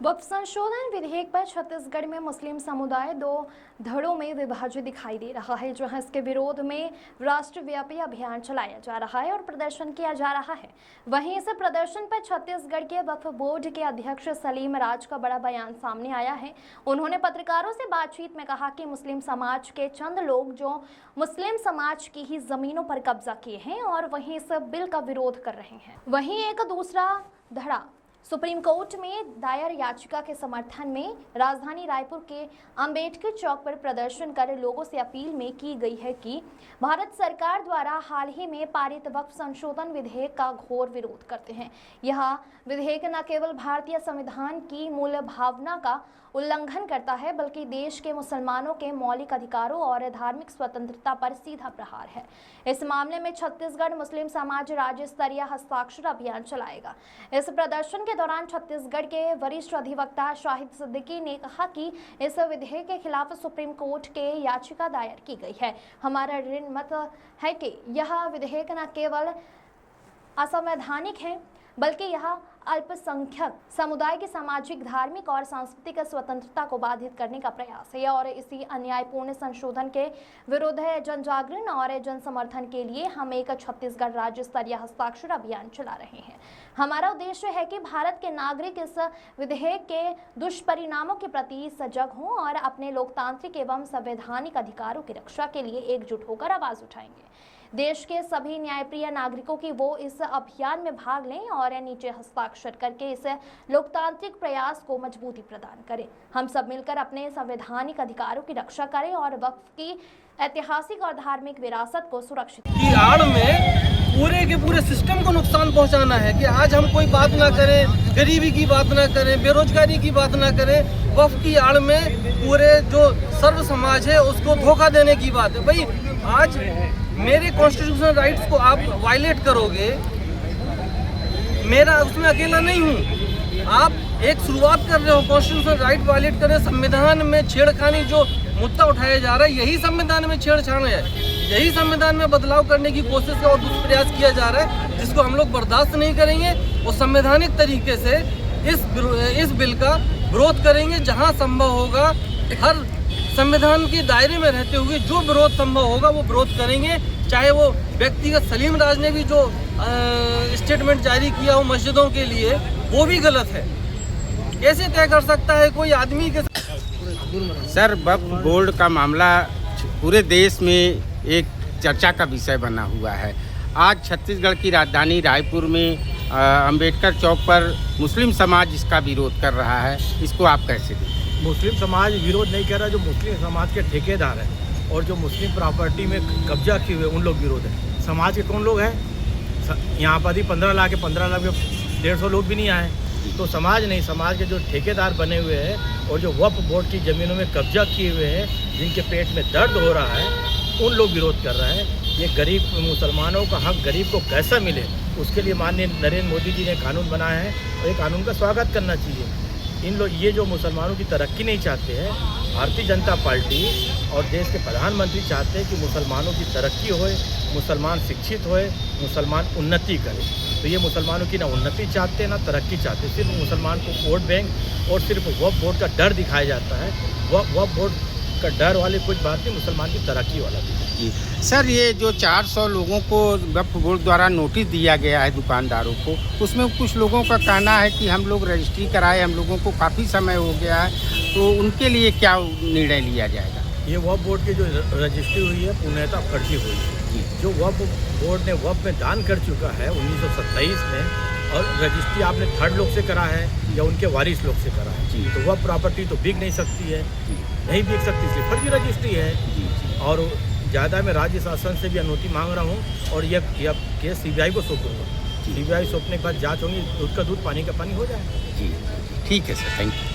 वक्फ संशोधन विधेयक पर छत्तीसगढ़ में मुस्लिम समुदाय दो धड़ों में विभाजित दिखाई दे रहा है, जहां इसके विरोध में राष्ट्रव्यापी अभियान चलाया जा रहा है और प्रदर्शन किया जा रहा है। वहीं इस प्रदर्शन पर छत्तीसगढ़ के वक्फ बोर्ड के अध्यक्ष सलीम राज का बड़ा बयान सामने आया है। उन्होंने पत्रकारों से बातचीत में कहा कि मुस्लिम समाज के चंद लोग जो मुस्लिम समाज की ही जमीनों पर कब्जा किए हैं और वहीं इस बिल का विरोध कर रहे हैं। वहीं एक दूसरा धड़ा सुप्रीम कोर्ट में दायर याचिका के समर्थन में राजधानी रायपुर के अंबेडकर चौक पर प्रदर्शन कर लोगों से अपील में की गई है कि भारत सरकार द्वारा हाल ही में पारित वक्फ संशोधन विधेयक का घोर विरोध करते हैं। यह विधेयक न केवल भारतीय संविधान की मूल भावना का उल्लंघन करता है, बल्कि देश के मुसलमानों के मौलिक अधिकारों और धार्मिक स्वतंत्रता पर सीधा प्रहार है। इस मामले में छत्तीसगढ़ मुस्लिम समाज राज्य स्तरीय हस्ताक्षर अभियान चलाएगा। इस प्रदर्शन के दौरान छत्तीसगढ़ के वरिष्ठ अधिवक्ता शाहिद सिद्दीकी ने कहा कि इस विधेयक के खिलाफ सुप्रीम कोर्ट के याचिका दायर की गई है। हमारा ऋण मत है कि यह विधेयक न केवल असंवैधानिक है, बल्कि यह अल्पसंख्यक समुदाय की सामाजिक, धार्मिक और सांस्कृतिक स्वतंत्रता को बाधित करने का प्रयास है और इसी अन्यायपूर्ण संशोधन के विरुद्ध जन जागरण और जन समर्थन के लिए हम एक छत्तीसगढ़ राज्य स्तरीय हस्ताक्षर अभियान चला रहे हैं। हमारा उद्देश्य है कि भारत के नागरिक इस विधेयक के दुष्परिणामों के प्रति सजग हों और अपने लोकतांत्रिक एवं संवैधानिक अधिकारों की रक्षा के लिए एकजुट होकर आवाज उठाएंगे। देश के सभी न्यायप्रिय नागरिकों की वो इस अभियान में भाग लें और नीचे हस्ताक्षर करके इस लोकतांत्रिक प्रयास को मजबूती प्रदान करें। हम सब मिलकर अपने संवैधानिक अधिकारों की रक्षा करें और वक्फ की ऐतिहासिक और धार्मिक विरासत को सुरक्षित की आड़ में पूरे के पूरे सिस्टम को नुकसान पहुंचाना है कि आज हम कोई बात ना करें, गरीबी की बात ना करें, बेरोजगारी की बात ना करें। वक्फ की आड़ में पूरे जो सर्व समाज है उसको धोखा देने की बात है। भाई आज मेरे कॉन्स्टिट्यूशनल राइट्स को आप वायलेट करोगे, मेरा उसमें अकेला नहीं हूँ। आप एक शुरुआत कर रहे हो, कॉन्स्टिट्यूशनल राइट वायलेट कर रहे हो। संविधान में छेड़खानी जो मुद्दा उठाया जा रहा है, यही संविधान में छेड़छाड़ है, यही संविधान में बदलाव करने की कोशिश का और दुष्प्रयास किया जा रहा है, जिसको हम लोग बर्दाश्त नहीं करेंगे। और संवैधानिक तरीके से इस बिल का विरोध करेंगे। जहाँ संभव होगा, हर संविधान के दायरे में रहते हुए जो विरोध संभव होगा वो विरोध करेंगे। चाहे वो व्यक्तिगत सलीम राज ने भी जो स्टेटमेंट जारी किया हो मस्जिदों के लिए, वो भी गलत है। कैसे तय कर सकता है कोई आदमी के? सर, वक्फ बोर्ड का मामला पूरे देश में एक चर्चा का विषय बना हुआ है। आज छत्तीसगढ़ की राजधानी रायपुर में अंबेडकर चौक पर मुस्लिम समाज इसका विरोध कर रहा है। इसको आप कैसे देखें? मुस्लिम समाज विरोध नहीं कर रहा, जो मुस्लिम समाज के ठेकेदार हैं और जो मुस्लिम प्रॉपर्टी में कब्जा किए हुए उन लोग विरोध है। समाज के कौन लोग हैं? यहाँ पर ही 15 लाख के 150 लोग भी नहीं आए। तो समाज नहीं, समाज के जो ठेकेदार बने हुए हैं और जो वक्फ बोर्ड की ज़मीनों में कब्जा किए हुए हैं, जिनके पेट में दर्द हो रहा है, उन लोग विरोध कर रहे हैं। ये गरीब मुसलमानों का हक गरीब को कैसा मिले, उसके लिए माननीय नरेंद्र मोदी जी ने कानून बनाया है और ये कानून का स्वागत करना चाहिए। ये जो मुसलमानों की तरक्की नहीं चाहते हैं, भारतीय जनता पार्टी और देश के प्रधानमंत्री चाहते हैं कि मुसलमानों की तरक्की होए, मुसलमान शिक्षित होए, मुसलमान उन्नति करें। तो ये मुसलमानों की ना उन्नति चाहते हैं ना तरक्की चाहते, सिर्फ मुसलमान को वोट बैंक और सिर्फ वक्फ बोर्ड का डर दिखाया जाता है। वक्फ बोर्ड का डर वाले कुछ बात नहीं, मुसलमान की तरक्की वाला भी। जी सर, ये जो 400 लोगों को वक्फ बोर्ड द्वारा नोटिस दिया गया है दुकानदारों को, उसमें कुछ लोगों का कहना है कि हम लोग रजिस्ट्री कराए, हम लोगों को काफ़ी समय हो गया है, तो उनके लिए क्या निर्णय लिया जाएगा? ये वक्फ बोर्ड की जो रजिस्ट्री हुई है पूर्णतः फर्जी हुई है। जो वक्फ बोर्ड ने वक्फ में दान कर चुका है 1927 में, और रजिस्ट्री आपने थर्ड लोग से करा है या उनके वारिस लोग से करा है, तो वह प्रॉपर्टी तो बिक नहीं सकती है, नहीं बिक सकती, इसलिए फर्जी रजिस्ट्री है। और ज़्यादा मैं राज्य शासन से भी अनुमति मांग रहा हूँ और यह केस CBI को सौंपूंगा। CBI सौंपने के बाद जाँच होगी, दूध का दूध पानी का पानी हो जाएगा। जी ठीक है सर, थैंक यू।